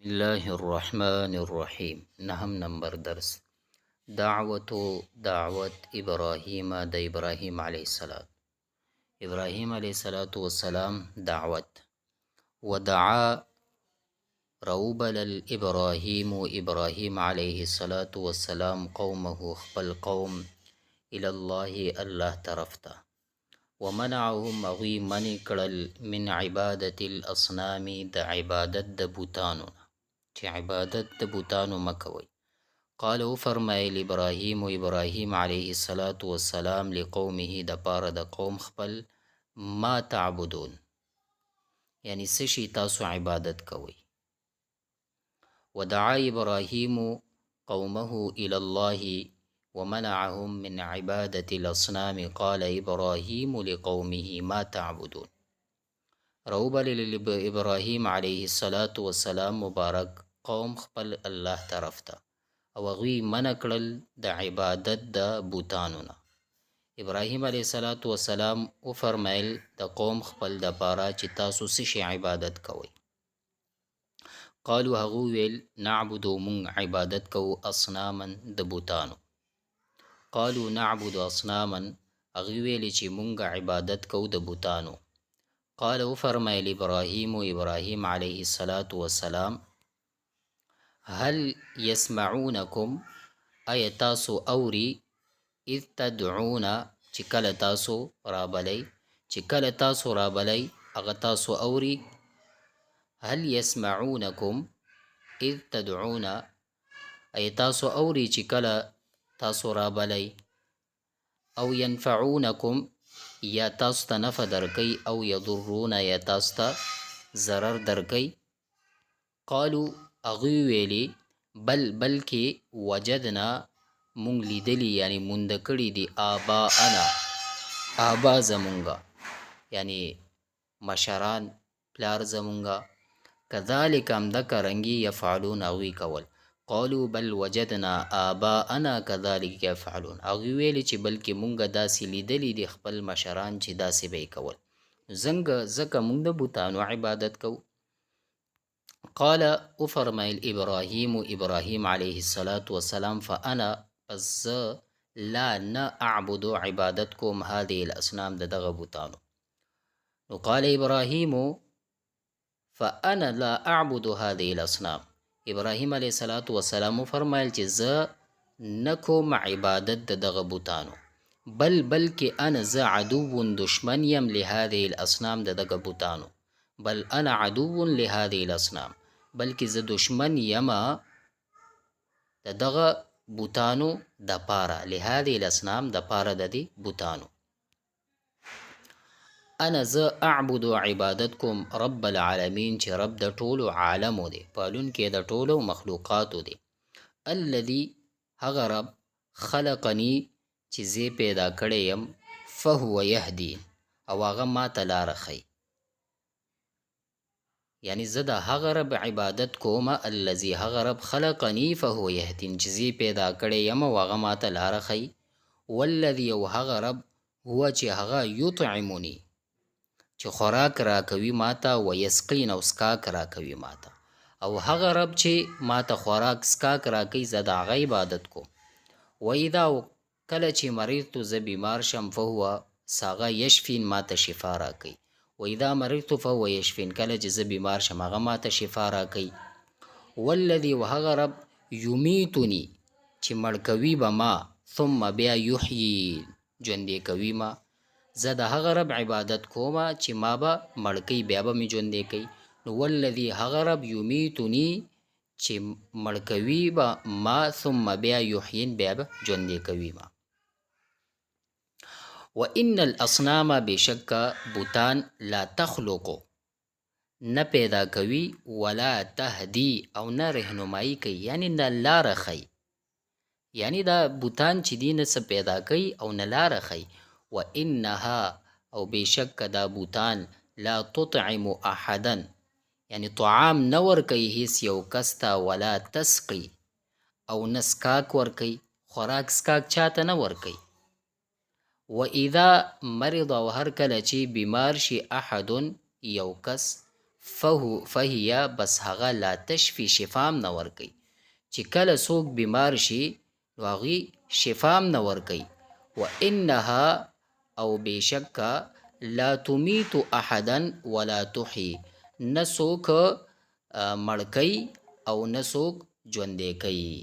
الله الرحمن الرحیم نهم نمبر درس دعوت ابراهیم د ابراهیم علیه السلام ابراهیم علیه السلام دعوت ودعا روبل الابراهیم ابراهیم علیه السلام قومه خپل قوم الى الله الله طرف ته ومنعهم اغوی منع کړل من عبادت الاصنام د عبادت د بوتانو چې عبادت د بوتانو مکوي قال او فرمایل ابراهیم علیه السلام لقومه د پاره د قوم خپل ما تعبدون یعنی سشي تاسو عبادت کوي ودعا ابراهیم قومه الى الله ومنعهم من عبادة الأصنام قال إبراهيم لقومه ما تعبدون روبل ابراهیم علیه السلام مبارک قوم خپل الله طرف ته او غوی منع کړل د عبادت د بوتانو نه ابراهیم علیه السلام او فرمایل د قوم خپل د پاره چې تاسو څه عبادت کوئ قالوا هغو ویل نعبد من عبادت کو اصناما د بوتانو قالوا نعبد اصناما هغوی ویل چې مونږ عبادت کو د بوتانو قال او فرمایل ابراهیم علیه السلام هل يسمعونكم اي تاسو اوري اذ تدعون چې کله تاسو رابلی اغه تاسو اوري هل يسمعونكم اذ تدعون اي تاسو اوري چې کله تاسو رابلی او ينفعونكم یا تاسو ته نفع درکې او یضرون یا تاسو ته ضرر درکې قالو اغوی ویلی بلکې وجدنا مونږ لیدلی یعنی مونږ کړي دي آبا زمونږه یعنی مشران پلار زمونږه کذالک هم دکرنګي یفعلون اغوی کول قالوا بل وجدنا آباءنا كذلك يفعلون اغوی ویلی چې بلکې مونږ داسې لیدلی دي خپل مشران چې داسې به کول زکه مونږ د بوتانو عبادت کو قال او فرمایل ابراهیم علیه السلام فانا پس لا نه اعبد عبادت کوم هذه الاصنام دغه بوتانو نو قال ابراهیم فانا لا اعبد هذه الاصنام ابراهیم علیه السلام فرمایل چې زه نکوم عبادت دغه بوتانو بلکې انا ز عدو دشمن یم لهذه الاصنام دغه بوتانو بل انا عدو لهذه الاصنام بلکې زه دشمن یم دغه بوتانو د پاره لهذه الاصنام د پاره د دې بوتانو انا ز اعبد عبادت کوم رب العالمین چې رب د ټولو عالم دی پالون کې د ټولو مخلوقاتو دی الذي هغه رب خلقني چې زه پیدا کړی يم فهو يهدي او هغه ما ته لار ښیي یعنی زه د هغه رب عبادت کوم الذي هغه رب خلقني فهو يهدي چې زه پیدا کړی يم او هغه ما ته لار ښیي والذي او هغه رب هو چې هغه يطعمني چې خوراک را کوي ماته و یسقین او سکاک را کوي ماته او هغه رب چې ماته خوراک سکاک را کوي زه د هغه عبادت کوم و اذا کله چې مریض زه بیمار شم فهو ساغه یشفین ماته شفا را کوي و اذا مرضت فهو یشفین کله چې زه بیمار شم هغه ماته شفا را کوي والذي وهغه رب یمیتنی چې مړ کوي به ما ثم بیا یحیی ژوندې کوي ما زه د هغه رب عبادت کوم چې ما به مړکی بیا به مې ژوندې کوي نو والذي هغه رب یمیتنی چې مړکوي به ما ثم بیا یحیین بیا به ژوندې کوي ما وان الاصنام بشک بوتان لا تخلقو نه پیدا کوي ولا تهدی او نه رهنمایي کوي یعنی نه لاره ښیي یعنی دا بوتان چې دي نه څه پیدا کوي او نه لاره ښیي وانها او بشک دا بوتان لا تطعم احدا یعنی طعام نه ورکوي هیڅ یو کس ته ولا تسقي او نه سکاک ورکوي خوراک سکاک چاته نه ورکوي و اذا مرض او هر کله چې بیمار شي احد یو کس فهي بس هغه لا تشفي شفام نه ورکوي. چې کله څوک بیمار شي نو هغې شفام نه ورکوي. وانها او بېشکه لا تمیت احدا ولا تحیي، نه څوک مړ کوي او نه څوک ژوندی کوي.